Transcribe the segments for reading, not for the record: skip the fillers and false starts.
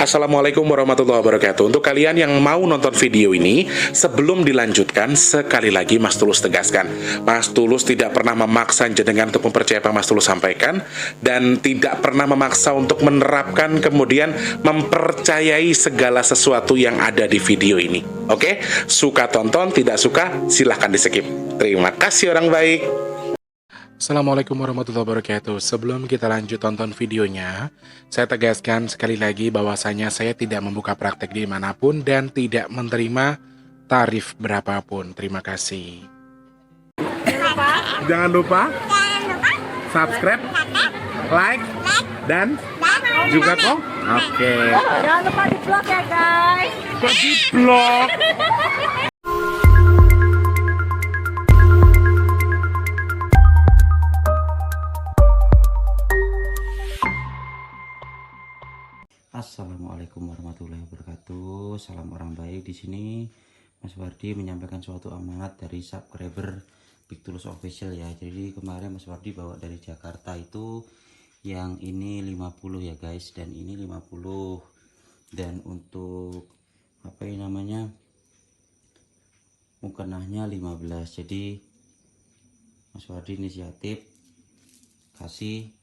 Assalamualaikum warahmatullahi wabarakatuh. Untuk kalian yang mau nonton video ini, sebelum dilanjutkan, sekali lagi Mas Tulus tegaskan, Mas Tulus tidak pernah memaksa jenengan untuk mempercayai apa Mas Tulus sampaikan, dan tidak pernah memaksa untuk menerapkan kemudian mempercayai segala sesuatu yang ada di video ini. Oke? Suka tonton, tidak suka silahkan di skip. Terima kasih orang baik. Assalamualaikum warahmatullahi wabarakatuh. Sebelum kita lanjut tonton videonya, saya tegaskan sekali lagi bahwasanya saya tidak membuka praktek dimanapun dan tidak menerima tarif berapapun. Terima kasih. Jangan lupa subscribe, like, dan juga kok. Oke. Jangan lupa di vlog ya guys. Kok di vlog? Assalamualaikum warahmatullahi wabarakatuh. Salam orang baik. Di sini Mas Wardi menyampaikan suatu amanat dari subscriber Big Tulus Official ya. Jadi kemarin Mas Wardi bawa dari Jakarta itu yang ini 50 ya guys, dan ini 50. Dan untuk apa ini namanya, mukenahnya 15. Jadi Mas Wardi inisiatif kasih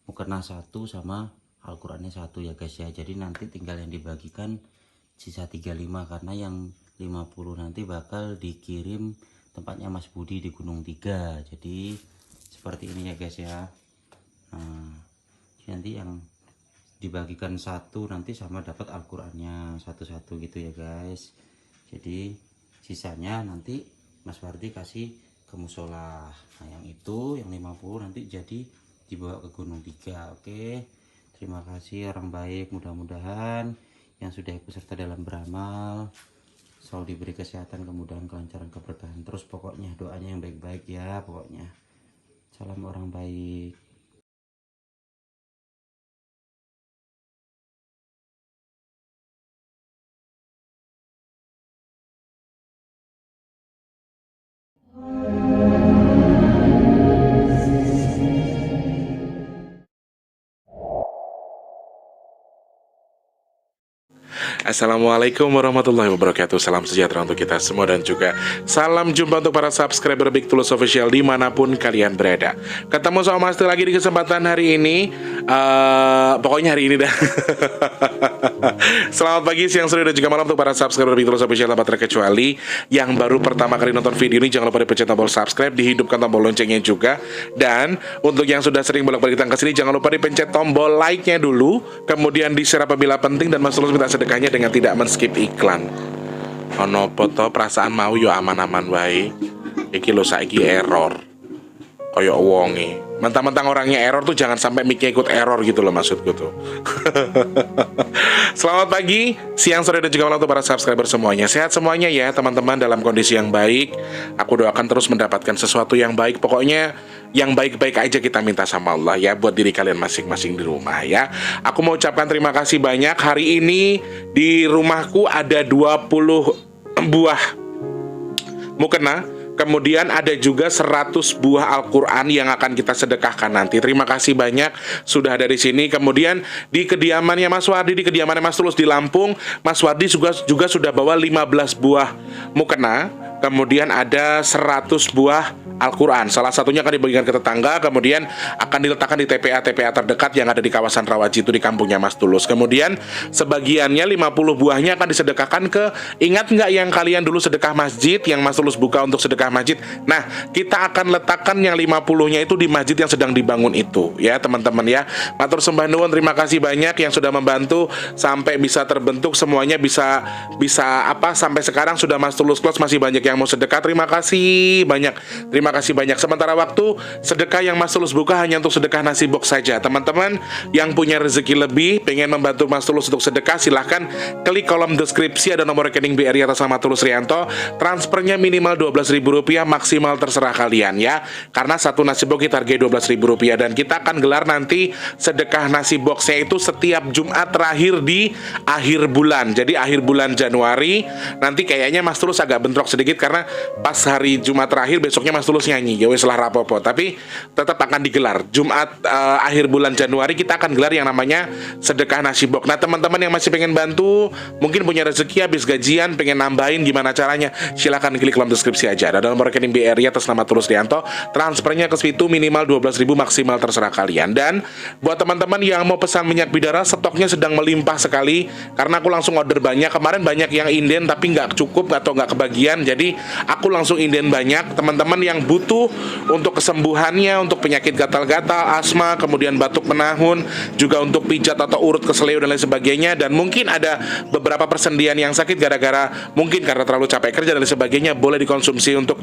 mukenah 1 sama Al-Qurannya 1 ya guys ya. Jadi nanti tinggal yang dibagikan sisa 35, karena yang 50 nanti bakal dikirim tempatnya Mas Budi di Gunung 3. Jadi seperti ini ya guys ya. Nah, nanti yang dibagikan 1 nanti sama dapat Al-Qurannya satu-satu gitu ya guys. Jadi sisanya nanti Mas Wardi kasih ke musola. Nah yang itu yang 50 nanti jadi dibawa ke Gunung 3. Oke. Terima kasih orang baik, mudah-mudahan yang sudah ikut serta dalam beramal selalu diberi kesehatan, kemudahan, kelancaran, keberkahan. Terus pokoknya doanya yang baik-baik ya pokoknya. Salam orang baik. Assalamualaikum warahmatullahi wabarakatuh. Salam sejahtera untuk kita semua dan juga salam jumpa untuk para subscriber Big Tulus Official dimanapun kalian berada. Ketemu sama Mas Tulus lagi di kesempatan hari ini. Pokoknya hari ini dah. Selamat pagi, siang, sore, dan juga malam untuk para subscriber Big Tulus Official tanpa terkecuali. Yang baru pertama kali nonton video ini, jangan lupa dipencet tombol subscribe, dihidupkan tombol loncengnya juga. Dan untuk yang sudah sering bolak-balik datang ke sini, jangan lupa dipencet tombol like-nya dulu, kemudian di-share apabila penting, dan Mas Tulus minta sedekahnya dengan tidak men-skip iklan. Ono foto perasaan mau yo aman-aman wae. Iki lo saiki error. Koyo wonge. Mentang-mentang orangnya error tuh jangan sampai mic-nya ikut error gitu loh maksudku tuh. Selamat pagi, siang, sore, dan juga malam untuk para subscriber semuanya. Sehat semuanya ya teman-teman, dalam kondisi yang baik. Aku doakan terus mendapatkan sesuatu yang baik. Pokoknya yang baik-baik aja kita minta sama Allah ya, buat diri kalian masing-masing di rumah ya. Aku mau ucapkan terima kasih banyak. Hari ini di rumahku ada 20 buah mukena. Kemudian ada juga 100 buah Al-Quran yang akan kita sedekahkan nanti. Terima kasih banyak sudah ada di sini. Kemudian di kediamannya Mas Wardi, di kediamannya Mas Tulus di Lampung, Mas Wardi juga sudah bawa 15 buah mukena. Kemudian ada 100 buah Al-Quran. Salah satunya akan dibagikan ke tetangga, kemudian akan diletakkan di TPA terdekat yang ada di kawasan Rawaji itu di kampungnya Mas Tulus. Kemudian sebagiannya 50 buahnya akan disedekahkan ke, ingat nggak yang kalian dulu sedekah masjid yang Mas Tulus buka untuk sedekah masjid? Nah, kita akan letakkan yang 50-nya itu di masjid yang sedang dibangun itu ya teman-teman ya. Matur sembah nuwun, terima kasih banyak yang sudah membantu sampai bisa terbentuk semuanya, bisa sampai sekarang sudah Mas Tulus close, masih banyak yang mau sedekah. Terima kasih banyak. Terima kasih banyak. Sementara waktu, sedekah yang Mas Tulus buka hanya untuk sedekah nasi box saja. Teman-teman yang punya rezeki lebih, pengen membantu Mas Tulus untuk sedekah, silahkan klik kolom deskripsi, ada nomor rekening BRI atas nama Tulus Rianto. Transfernya minimal Rp12.000, maksimal terserah kalian ya. Karena satu nasi box kita hargai Rp12.000, dan kita akan gelar nanti sedekah nasi boxnya itu setiap Jumat terakhir di akhir bulan. Jadi akhir bulan Januari nanti kayaknya Mas Tulus agak bentrok sedikit sedikit karena pas hari Jumat terakhir besoknya Mas Tulus nyanyi ya wis lah rapopo, tapi tetap akan digelar Jumat akhir bulan Januari. Kita akan gelar yang namanya sedekah nasi box. Nah teman-teman yang masih pengen bantu, mungkin punya rezeki habis gajian pengen nambahin, gimana caranya? Silahkan klik kolom deskripsi aja. Ada nomor rekening BRI atas nama Tulus Rianto, transfernya ke situ minimal 12.000, maksimal terserah kalian. Dan buat teman-teman yang mau pesan minyak bidara, stoknya sedang melimpah sekali karena aku langsung order banyak. Kemarin banyak yang inden tapi nggak cukup atau nggak kebagian, jadi aku langsung inden banyak. Teman-teman yang butuh untuk kesembuhannya, untuk penyakit gatal-gatal, asma, kemudian batuk menahun, juga untuk pijat atau urut keseleo dan lain sebagainya, dan mungkin ada beberapa persendian yang sakit gara-gara mungkin karena terlalu capek kerja dan lain sebagainya, boleh dikonsumsi untuk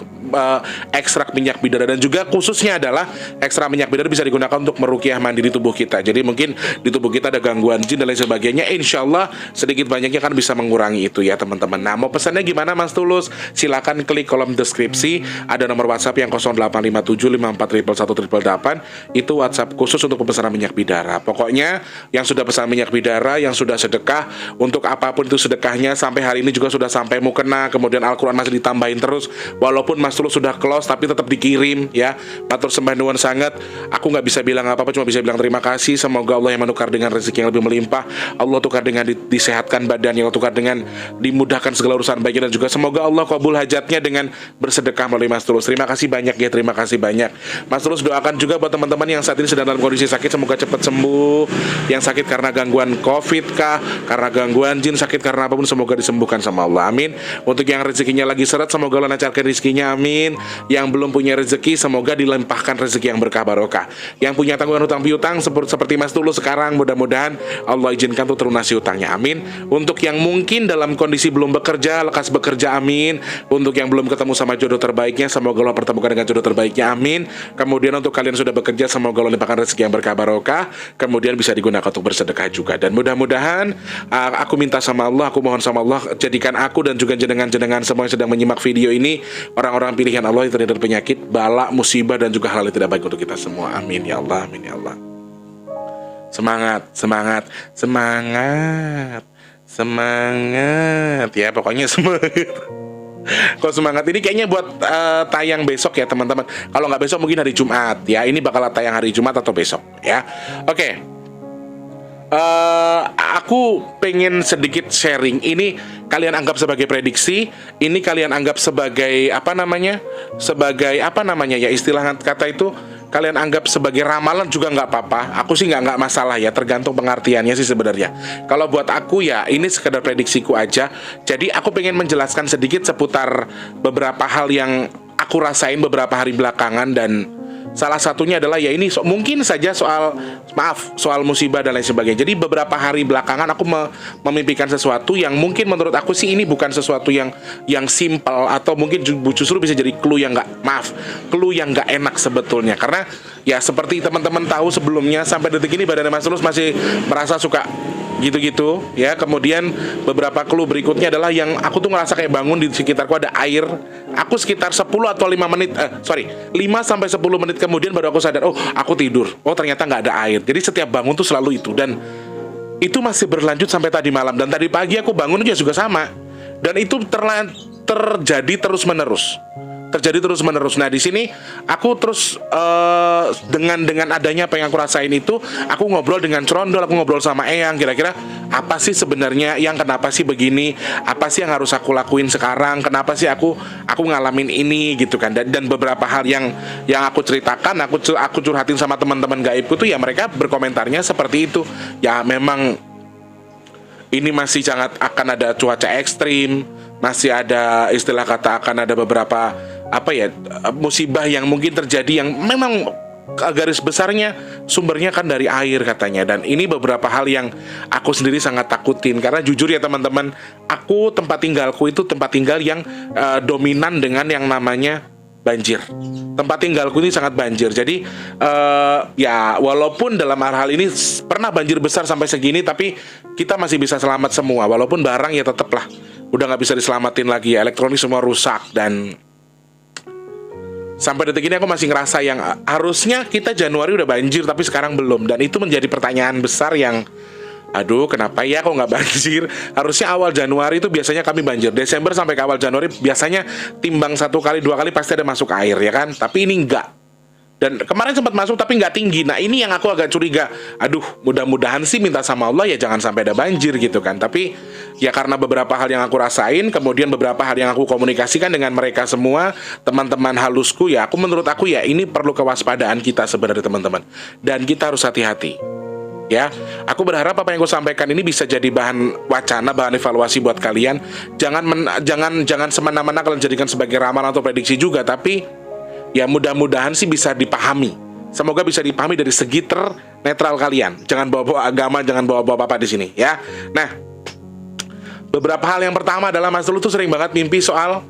ekstrak minyak bidara. Dan juga khususnya adalah ekstrak minyak bidara bisa digunakan untuk meruqyah mandiri tubuh kita. Jadi mungkin di tubuh kita ada gangguan jin dan lain sebagainya, insya Allah sedikit banyaknya kan bisa mengurangi itu ya teman-teman. Nah mau pesannya gimana Mas Tulus? Silakan klik kolom deskripsi, ada nomor WhatsApp yang 085754111888. Itu WhatsApp khusus untuk pemesanan minyak bidara. Pokoknya yang sudah pesan minyak bidara, yang sudah sedekah, untuk apapun itu sedekahnya, sampai hari ini juga sudah sampai mukena, kemudian Al-Quran masih ditambahin terus, walaupun Mas Tulus sudah close tapi tetap dikirim ya. Matur sembah nuwun sangat. Aku nggak bisa bilang apa-apa, cuma bisa bilang terima kasih. Semoga Allah yang menukar dengan rezeki yang lebih melimpah, Allah tukar dengan disehatkan badannya, Allah tukar dengan dimudahkan segala urusan baiknya, dan juga semoga Allah kabul hajatnya dengan bersedekah melalui Mas Tulus. Terima kasih banyak ya, terima kasih banyak. Mas Tulus doakan juga buat teman-teman yang saat ini sedang dalam kondisi sakit, semoga cepat sembuh. Yang sakit karena gangguan COVID kah, karena gangguan jin, sakit karena apapun, semoga disembuhkan sama Allah, amin. Untuk yang rezekinya lagi seret, semoga Allah lancarkan rezekinya, amin. Yang belum punya rezeki, semoga dilimpahkan rezeki yang berkah barokah. Yang punya tanggungan hutang piutang seperti Mas Tulus sekarang, mudah-mudahan Allah izinkan untuk terlunasi hutangnya, amin. Untuk yang mungkin dalam kondisi belum bekerja, lekas bekerja, amin. Untuk yang belum ketemu sama jodoh terbaiknya, semoga Allah pertemukan dengan jodoh terbaiknya, amin. Kemudian untuk kalian sudah bekerja, semoga Allah limpahkan rezeki yang berkah barokah, kemudian bisa digunakan untuk bersedekah juga. Dan mudah-mudahan aku minta sama Allah, aku mohon sama Allah, jadikan aku dan juga jenengan-jenengan semua yang sedang menyimak video ini orang-orang pilihan Allah yang terhindar penyakit, bala, musibah, dan juga hal yang tidak baik untuk kita semua, amin ya Allah, amin ya Allah. Semangat, semangat, semangat, semangat ya, pokoknya semangat. Kok semangat ini kayaknya buat tayang besok ya teman-teman. Kalau nggak besok mungkin hari Jumat ya. Ini bakal tayang hari Jumat atau besok ya. Oke. Aku pengen sedikit sharing. Ini kalian anggap sebagai prediksi. Ini kalian anggap sebagai apa namanya? Sebagai apa namanya ya, istilah kata itu kalian anggap sebagai ramalan juga nggak apa-apa. Aku sih nggak masalah ya, tergantung pengertiannya sih sebenarnya. Kalau buat aku ya ini sekedar prediksiku aja. Jadi aku pengen menjelaskan sedikit seputar beberapa hal yang aku rasain beberapa hari belakangan, dan salah satunya adalah ya ini mungkin saja soal musibah dan lain sebagainya. Jadi beberapa hari belakangan aku memimpikan sesuatu yang mungkin menurut aku sih ini bukan sesuatu yang simpel, atau mungkin justru bisa jadi clue yang nggak enak sebetulnya. Karena ya seperti teman-teman tahu sebelumnya, sampai detik ini badan Mas Tulus masih merasa suka gitu-gitu ya. Kemudian beberapa clue berikutnya adalah yang aku tuh ngerasa kayak bangun di sekitarku ada air. Aku sekitar 10 atau 5 menit 5 sampai 10 menit kemudian baru aku sadar, oh aku tidur, oh ternyata nggak ada air. Jadi setiap bangun tuh selalu itu, dan itu masih berlanjut sampai tadi malam. Dan tadi pagi aku bangun juga sama, dan itu terjadi terus menerus. Nah di sini aku terus dengan adanya apa yang aku rasain itu, aku ngobrol dengan Crondol, aku ngobrol sama Eyang, kira-kira apa sih sebenarnya yang kenapa sih begini, apa sih yang harus aku lakuin sekarang, kenapa sih aku ngalamin ini gitu kan. Dan beberapa hal yang aku ceritakan, aku curhatin sama teman-teman gaibku tuh ya, mereka berkomentarnya seperti itu. Ya memang ini masih sangat akan ada cuaca ekstrim, masih ada istilah kata akan ada beberapa musibah yang mungkin terjadi, yang memang garis besarnya sumbernya kan dari air katanya. Dan ini beberapa hal yang aku sendiri sangat takutin, karena jujur ya teman-teman, aku tempat tinggalku itu tempat tinggal yang dominan dengan yang namanya banjir. Tempat tinggalku ini sangat banjir. Jadi ya walaupun dalam hal ini pernah banjir besar sampai segini, tapi kita masih bisa selamat semua. Walaupun barang ya tetaplah udah nggak bisa diselamatin lagi ya, elektronik semua rusak. Dan sampai detik ini aku masih ngerasa yang harusnya kita Januari udah banjir tapi sekarang belum. Dan itu menjadi pertanyaan besar yang Aduh, kenapa ya kok nggak banjir? Harusnya awal Januari itu biasanya kami banjir. Desember sampai ke awal Januari biasanya timbang 1 kali 2 kali pasti ada masuk air ya kan. Tapi ini enggak. Dan kemarin sempat masuk tapi nggak tinggi. Nah ini yang aku agak curiga. Aduh, mudah-mudahan sih minta sama Allah ya jangan sampai ada banjir gitu kan. Tapi ya karena beberapa hal yang aku rasain, kemudian beberapa hal yang aku komunikasikan dengan mereka semua, teman-teman halusku ya, menurut aku ya ini perlu kewaspadaan kita sebenarnya teman-teman. Dan kita harus hati-hati. Ya, aku berharap apa yang aku sampaikan ini bisa jadi bahan wacana, bahan evaluasi buat kalian. Jangan semena-mena kalian jadikan sebagai ramalan atau prediksi juga, tapi ya mudah-mudahan sih bisa dipahami. Semoga bisa dipahami dari segi netral kalian. Jangan bawa-bawa agama, jangan bawa-bawa apa-apa di sini ya. Nah, beberapa hal yang pertama adalah Mas Dulu tuh sering banget mimpi soal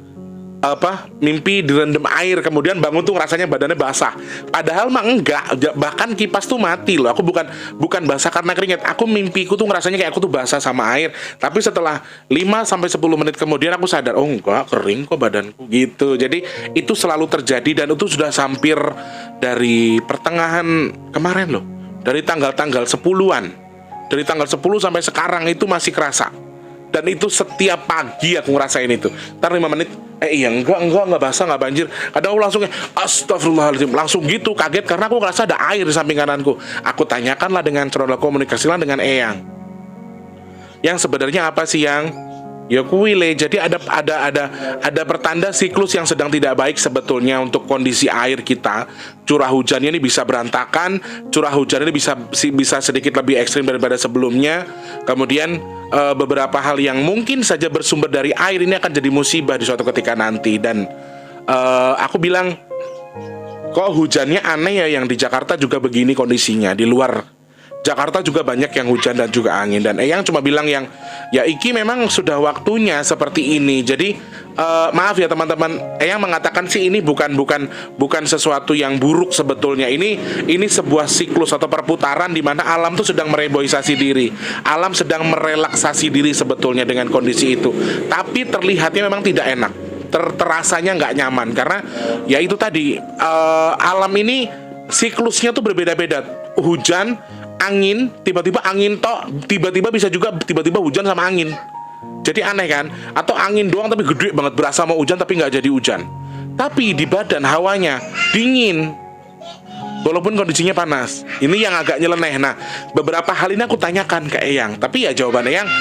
mimpi direndam air, kemudian bangun tuh rasanya badannya basah. Padahal mah enggak, bahkan kipas tuh mati loh. Aku bukan basah karena keringat. Aku mimpiku tuh ngerasanya kayak aku tuh basah sama air. Tapi setelah 5-10 menit kemudian aku sadar, oh enggak, kering kok badanku gitu. Jadi itu selalu terjadi dan itu sudah hampir dari pertengahan kemarin loh. Dari tanggal 10-an. Dari tanggal 10 sampai sekarang itu masih kerasa. Dan itu setiap pagi aku ngerasain itu. Ntar 5 menit, iya enggak basah, enggak banjir. Kadang aku langsung astagfirullahaladzim, langsung gitu kaget karena aku ngerasa ada air di samping kananku. Aku tanyakanlah dengan cara komunikasilah dengan Eyang. Yang sebenarnya apa sih yang? Ya kuile. Jadi ada pertanda siklus yang sedang tidak baik sebetulnya untuk kondisi air kita. Curah hujannya ini bisa berantakan, curah hujan ini bisa sedikit lebih ekstrim daripada sebelumnya. Kemudian beberapa hal yang mungkin saja bersumber dari air ini akan jadi musibah di suatu ketika nanti. Dan aku bilang, kok hujannya aneh ya, yang di Jakarta juga begini kondisinya. Di luar Jakarta juga banyak yang hujan dan juga angin. Dan Eyang cuma bilang yang ya iki memang sudah waktunya seperti ini. Jadi maaf ya teman-teman, Eyang mengatakan sih ini bukan sesuatu yang buruk sebetulnya. Ini sebuah siklus atau perputaran di mana alam tuh sedang mereboisasi diri. Alam sedang merelaksasi diri sebetulnya dengan kondisi itu. Tapi terlihatnya memang tidak enak. Terasanya nggak nyaman karena ya itu tadi, alam ini siklusnya tuh berbeda-beda. Hujan, angin, tiba-tiba angin tok, tiba-tiba bisa juga tiba-tiba hujan sama angin. Jadi aneh kan? Atau angin doang tapi gede banget, berasa mau hujan tapi nggak jadi hujan. Tapi di badan hawanya dingin, walaupun kondisinya panas. Ini yang agak nyeleneh. Nah, beberapa hal ini aku tanyakan ke Eyang, tapi ya jawaban Eyang,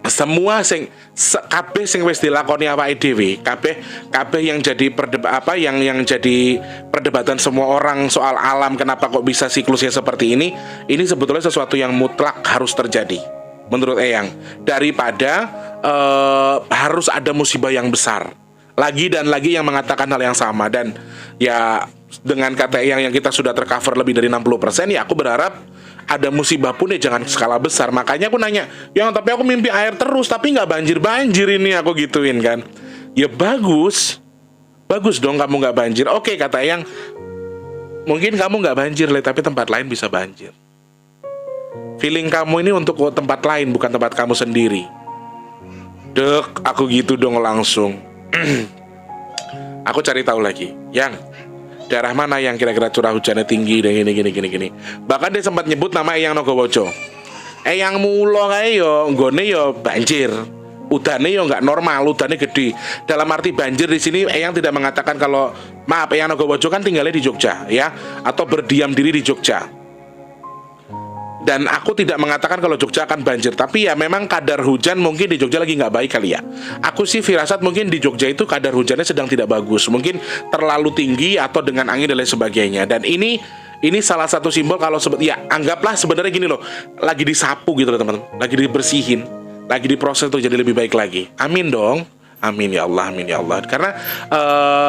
semua kabeh sing wis dilakoni awake dhewe, kabeh yang jadi yang jadi perdebatan semua orang soal alam, kenapa kok bisa siklusnya seperti ini sebetulnya sesuatu yang mutlak harus terjadi menurut Eyang, daripada harus ada musibah yang besar lagi dan lagi yang mengatakan hal yang sama. Dan ya dengan kata Eyang yang kita sudah tercover lebih dari 60%, ya aku berharap ada musibah pun ya jangan skala besar. Makanya aku nanya, yang tapi aku mimpi air terus tapi nggak banjir ini, aku gituin kan. Ya bagus dong kamu nggak banjir. Oke, kata Eyang, mungkin kamu nggak banjir tapi tempat lain bisa banjir. Feeling kamu ini untuk tempat lain, bukan tempat kamu sendiri. Dek, aku gitu dong langsung. Aku cari tahu lagi, Yang daerah mana yang kira-kira curah hujannya tinggi dan gini. Bahkan dia sempat nyebut nama Eyang Nogowoco. Eyang mulo kae yo nggone yo banjir. Udane yo nggak normal, udane gede. Dalam arti banjir di sini Eyang tidak mengatakan kalau maaf, Eyang Nogowoco kan tinggalnya di Jogja ya, atau berdiam diri di Jogja. Dan aku tidak mengatakan kalau Jogja akan banjir, tapi ya memang kadar hujan mungkin di Jogja lagi nggak baik kali ya. Aku sih firasat mungkin di Jogja itu kadar hujannya sedang tidak bagus, mungkin terlalu tinggi atau dengan angin dan lain sebagainya. Dan ini salah satu simbol kalau ya anggaplah sebenarnya gini loh, lagi disapu gitu loh teman-teman, lagi dibersihin, lagi diproses untuk jadi lebih baik lagi. Amin dong. Amin ya Allah, amin ya Allah. Karena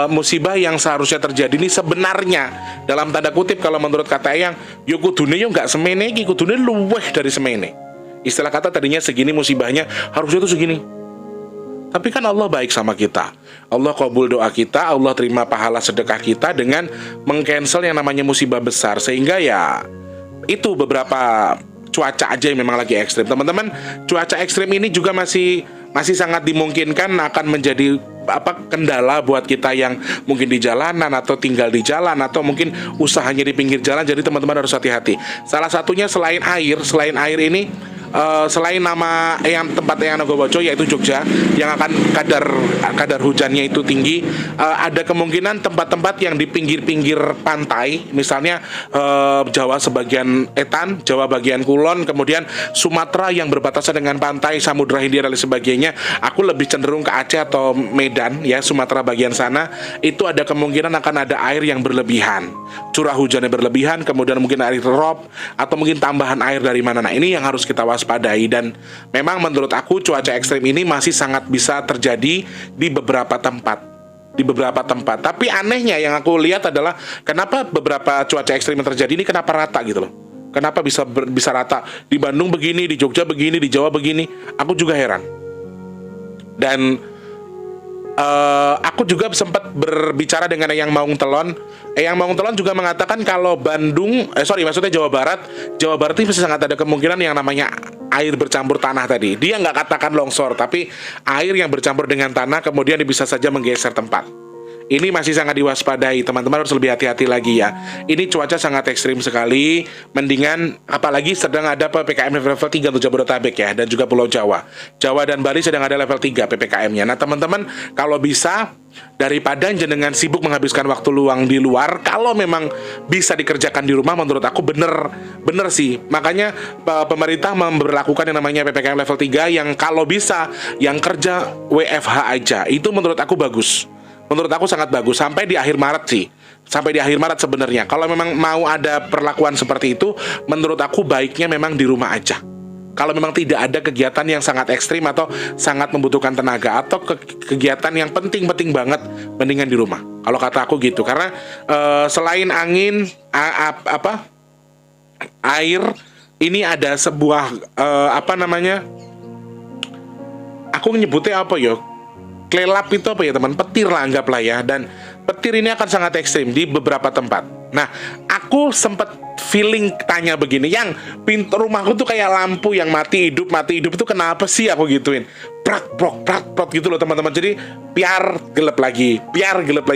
musibah yang seharusnya terjadi ini sebenarnya dalam tanda kutip kalau menurut kata Eyang, yo kudune yo nggak semene iki, kudune luweh dari semene. Istilah kata tadinya segini musibahnya, harusnya tuh segini. Tapi kan Allah baik sama kita. Allah kabul doa kita, Allah terima pahala sedekah kita dengan mengcancel yang namanya musibah besar. Sehingga ya itu beberapa cuaca aja yang memang lagi ekstrim. Teman-teman, cuaca ekstrim ini juga masih masih sangat dimungkinkan akan menjadi kendala buat kita yang mungkin di jalanan atau tinggal di jalan atau mungkin usahanya di pinggir jalan. Jadi teman-teman harus hati-hati. Salah satunya selain air ini selain nama tempat Eyang Nagoboco yaitu Jogja yang akan kadar hujannya itu tinggi, ada kemungkinan tempat-tempat yang di pinggir-pinggir pantai, misalnya Jawa sebagian Etan, Jawa bagian Kulon, kemudian Sumatera yang berbatasan dengan pantai, Samudra Hindia dan lain sebagainya. Aku lebih cenderung ke Aceh atau Medan ya, Sumatera bagian sana, itu ada kemungkinan akan ada air yang berlebihan, curah hujannya berlebihan, kemudian mungkin air rob atau mungkin tambahan air dari mana. Nah, ini yang harus kita waspadai, dan memang menurut aku cuaca ekstrim ini masih sangat bisa terjadi di beberapa tempat. Tapi anehnya yang aku lihat adalah kenapa beberapa cuaca ekstrim yang terjadi ini kenapa rata gitu loh. Kenapa bisa rata? Di Bandung begini, di Jogja begini, di Jawa begini. Aku juga heran. Dan aku juga sempat berbicara dengan Eyang Maung Telon. Eyang Maung Telon juga mengatakan kalau maksudnya Jawa Barat ini masih sangat ada kemungkinan yang namanya air bercampur tanah tadi. Dia nggak katakan longsor, tapi air yang bercampur dengan tanah kemudian bisa saja menggeser tempat. Ini masih sangat diwaspadai, teman-teman harus lebih hati-hati lagi ya. Ini cuaca sangat ekstrim sekali. Mendingan, apalagi sedang ada PPKM level 3 untuk Jabodetabek ya, dan juga Pulau Jawa. Jawa dan Bali sedang ada level 3 PPKM-nya. Nah teman-teman, kalau bisa, daripada jenengan sibuk menghabiskan waktu luang di luar, kalau memang bisa dikerjakan di rumah, menurut aku bener sih. Makanya pemerintah memberlakukan yang namanya PPKM level 3 yang kalau bisa, yang kerja WFH aja. Itu menurut aku bagus. Menurut aku sangat bagus sampai di akhir Maret sih. Sampai di akhir Maret sebenarnya. Kalau memang mau ada perlakuan seperti itu, menurut aku baiknya memang di rumah aja. Kalau memang tidak ada kegiatan yang sangat ekstrim atau sangat membutuhkan tenaga atau kegiatan yang penting banget, mendingan di rumah. Kalau kata aku gitu. Karena selain angin, air, ini ada sebuah aku nyebutnya apa ya? Kelelap itu apa ya teman? Petir lah anggaplah ya. Dan petir ini akan sangat ekstrim di beberapa tempat. Nah, aku sempat feeling tanya begini, yang pintu rumahku tuh kayak lampu yang mati hidup itu kenapa sih aku gituin? Prak prok gitu loh teman-teman. Jadi biar gelap lagi.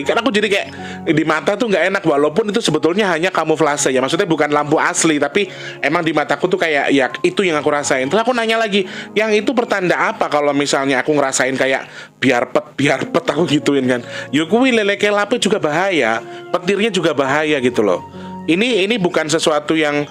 Karena aku jadi kayak di mata tuh nggak enak, walaupun itu sebetulnya hanya kamuflase ya. Maksudnya bukan lampu asli, tapi emang di mataku tuh kayak ya itu yang aku rasain. Terus aku nanya lagi, yang itu pertanda apa kalau misalnya aku ngerasain kayak biar pet aku gituin kan? Ya kuwi lele kelape juga bahaya, petirnya juga bahaya gitu loh. Ini bukan sesuatu yang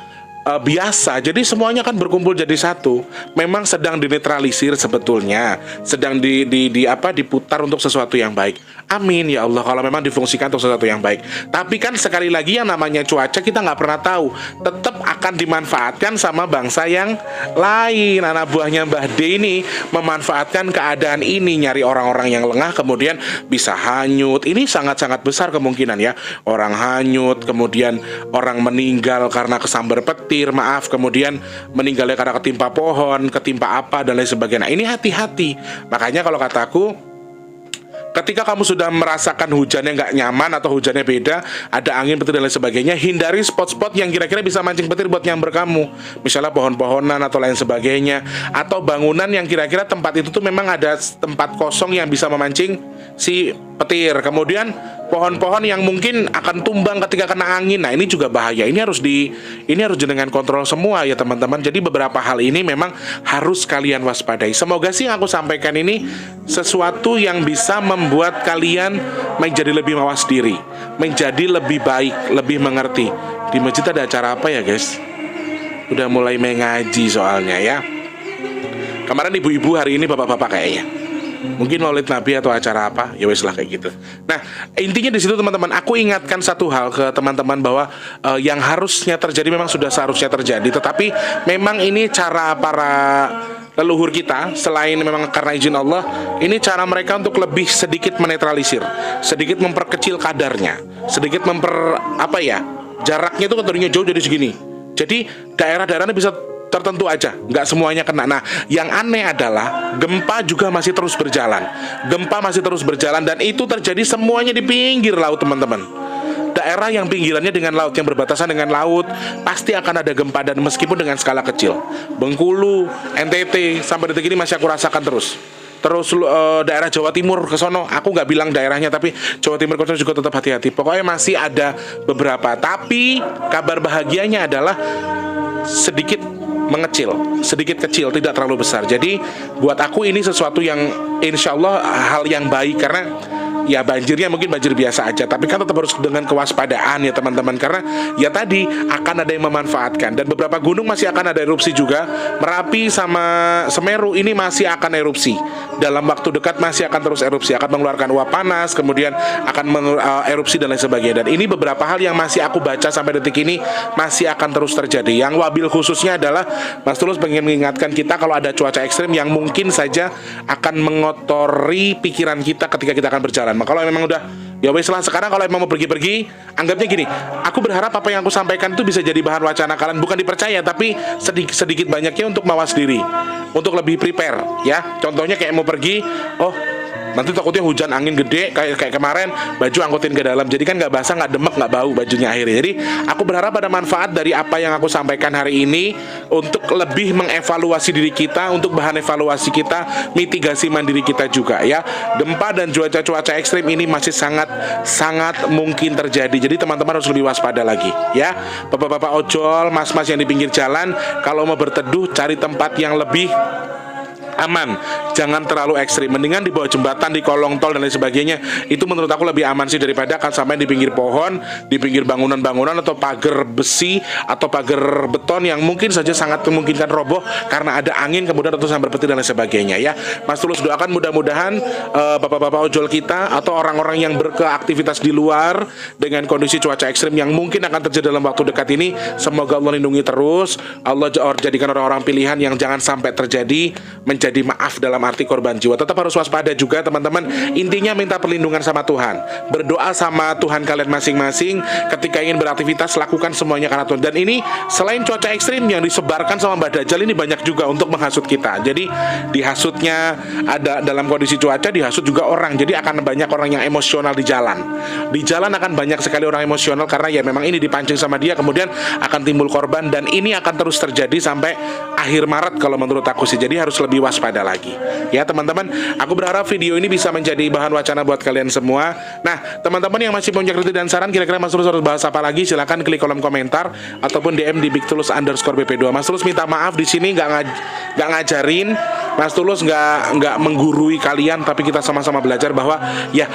biasa, jadi semuanya kan berkumpul jadi satu. Memang sedang dinetralisir sebetulnya, sedang diputar untuk sesuatu yang baik. Amin ya Allah, kalau memang difungsikan untuk sesuatu yang baik. Tapi kan sekali lagi yang namanya cuaca kita nggak pernah tahu, tetap akan dimanfaatkan sama bangsa yang lain. Anak buahnya Mbah D ini memanfaatkan keadaan ini, nyari orang-orang yang lengah kemudian bisa hanyut. Ini sangat-sangat besar kemungkinan ya, orang hanyut, kemudian orang meninggal karena kesambar petir, kemudian meninggalnya karena ketimpa pohon, ketimpa apa dan lain sebagainya. Nah, ini hati-hati. Makanya kalau kataku, ketika kamu sudah merasakan hujannya nggak nyaman atau hujannya beda, ada angin, petir dan lain sebagainya, hindari spot-spot yang kira-kira bisa mancing petir buat nyamber kamu. Misalnya pohon-pohonan atau lain sebagainya, atau bangunan yang kira-kira tempat itu tuh memang ada tempat kosong yang bisa memancing si petir. Kemudian pohon-pohon yang mungkin akan tumbang ketika kena angin. Nah, ini juga bahaya. Ini harus dengan kontrol semua ya teman-teman. Jadi beberapa hal ini memang harus kalian waspadai. Semoga sih yang aku sampaikan ini sesuatu yang bisa membuat kalian menjadi lebih mawas diri, menjadi lebih baik, lebih mengerti. Di masjid ada acara apa ya guys? Udah mulai mengaji soalnya ya. Kemarin ibu-ibu, hari ini bapak-bapak kayaknya. Mungkin maulid Nabi atau acara apa, ya wes lah kayak gitu. Nah, intinya di situ teman-teman, aku ingatkan satu hal ke teman-teman bahwa yang harusnya terjadi memang sudah seharusnya terjadi, tetapi memang ini cara para leluhur kita, selain memang karena izin Allah, ini cara mereka untuk lebih sedikit menetralisir, sedikit memperkecil kadarnya, sedikit jaraknya itu tadinya jauh jadi segini. Jadi daerah-daerahnya bisa tertentu aja, nggak semuanya kena. Nah, yang aneh adalah gempa juga masih terus berjalan. Dan itu terjadi semuanya di pinggir laut teman-teman. Daerah yang pinggirannya dengan laut, yang berbatasan dengan laut, pasti akan ada gempa, dan meskipun dengan skala kecil. Bengkulu, NTT, sampai detik ini masih aku rasakan terus. terus daerah Jawa Timur ke sono, aku nggak bilang daerahnya tapi Jawa Timur ke sono juga tetap hati-hati. Pokoknya masih ada beberapa. Tapi kabar bahagianya adalah sedikit mengecil, sedikit kecil, tidak terlalu besar. Jadi buat aku ini sesuatu yang insya Allah hal yang baik, karena ya banjirnya mungkin banjir biasa aja, tapi kan tetap harus dengan kewaspadaan ya teman-teman, karena ya tadi akan ada yang memanfaatkan, dan beberapa gunung masih akan ada erupsi juga. Merapi sama Semeru ini masih akan erupsi dalam waktu dekat, masih akan terus erupsi, akan mengeluarkan uap panas, kemudian akan erupsi dan lain sebagainya. Dan ini beberapa hal yang masih aku baca sampai detik ini masih akan terus terjadi. Yang wabil khususnya adalah Mas Tulus pengen mengingatkan kita kalau ada cuaca ekstrim yang mungkin saja akan mengotori pikiran kita ketika kita akan berjalan. Maka kalau memang udah ya wes lah, sekarang kalau emang mau pergi-pergi, anggapnya gini, aku berharap apa yang aku sampaikan itu bisa jadi bahan wacana kalian, bukan dipercaya, tapi sedikit banyaknya untuk mawas diri, untuk lebih prepare ya. Contohnya kayak mau pergi, oh nanti takutnya hujan angin gede kayak kemarin, baju angkutin ke dalam, jadi kan nggak basah, nggak demek, nggak bau bajunya akhirnya. Jadi aku berharap ada manfaat dari apa yang aku sampaikan hari ini untuk lebih mengevaluasi diri kita, untuk bahan evaluasi kita, mitigasi mandiri kita juga ya. Gempa dan cuaca ekstrim ini masih sangat mungkin terjadi, jadi teman-teman harus lebih waspada lagi ya. Bapak-bapak ojol, mas-mas yang di pinggir jalan, kalau mau berteduh cari tempat yang lebih aman, jangan terlalu ekstrim. Mendingan di bawah jembatan, di kolong tol dan lain sebagainya. Itu menurut aku lebih aman sih daripada akan sampai di pinggir pohon, di pinggir bangunan-bangunan atau pagar besi atau pagar beton yang mungkin saja sangat memungkinkan roboh karena ada angin, kemudian atau sambar petir dan lain sebagainya ya. Mas Tulus doakan mudah-mudahan bapak-bapak ojol kita atau orang-orang yang beraktivitas di luar dengan kondisi cuaca ekstrim yang mungkin akan terjadi dalam waktu dekat ini, semoga Allah lindungi terus. Allah jadikan orang-orang pilihan yang jangan sampai terjadi menjadi maaf dalam arti korban jiwa. Tetap harus waspada juga teman-teman. Intinya minta perlindungan sama Tuhan, berdoa sama Tuhan kalian masing-masing. Ketika ingin beraktivitas, lakukan semuanya karena Tuhan. Dan ini selain cuaca ekstrim yang disebarkan sama Mbak Dajjal, ini banyak juga untuk menghasut kita. Jadi dihasutnya ada dalam kondisi cuaca, dihasut juga orang. Jadi akan banyak orang yang emosional di jalan. Di jalan akan banyak sekali orang emosional karena ya memang ini dipancing sama dia, kemudian akan timbul korban, dan ini akan terus terjadi sampai akhir Maret kalau menurut aku sih. Jadi harus lebih waspada lagi ya teman-teman. Aku berharap video ini bisa menjadi bahan wacana buat kalian semua. Nah teman-teman yang masih punya kritik dan saran, kira-kira Mas Tulus harus bahas apa lagi, silahkan klik kolom komentar ataupun DM di bigtulus_bp2. Mas Tulus minta maaf di sini nggak ngajarin, Mas Tulus nggak menggurui kalian, tapi kita sama-sama belajar bahwa ya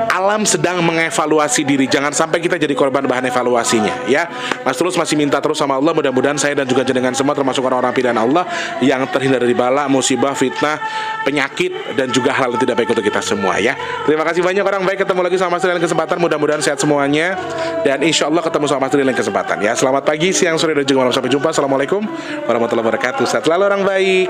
alam sedang mengevaluasi diri, jangan sampai kita jadi korban bahan evaluasinya ya. Mas Tulus masih minta terus sama Allah, mudah-mudahan saya dan juga jenengan semua termasuk orang-orang pilihan Allah yang terhindar dari bala, musibah, fitnah, penyakit, dan juga hal yang tidak baik untuk kita semua ya. Terima kasih banyak orang baik, ketemu lagi sama Mas Tri lain kesempatan, mudah-mudahan sehat semuanya, dan insya Allah ketemu sama Mas Tri lain kesempatan ya. Selamat pagi, siang, sore, dan juga malam, sampai jumpa. Assalamualaikum warahmatullahi wabarakatuh. Sehat selalu orang baik.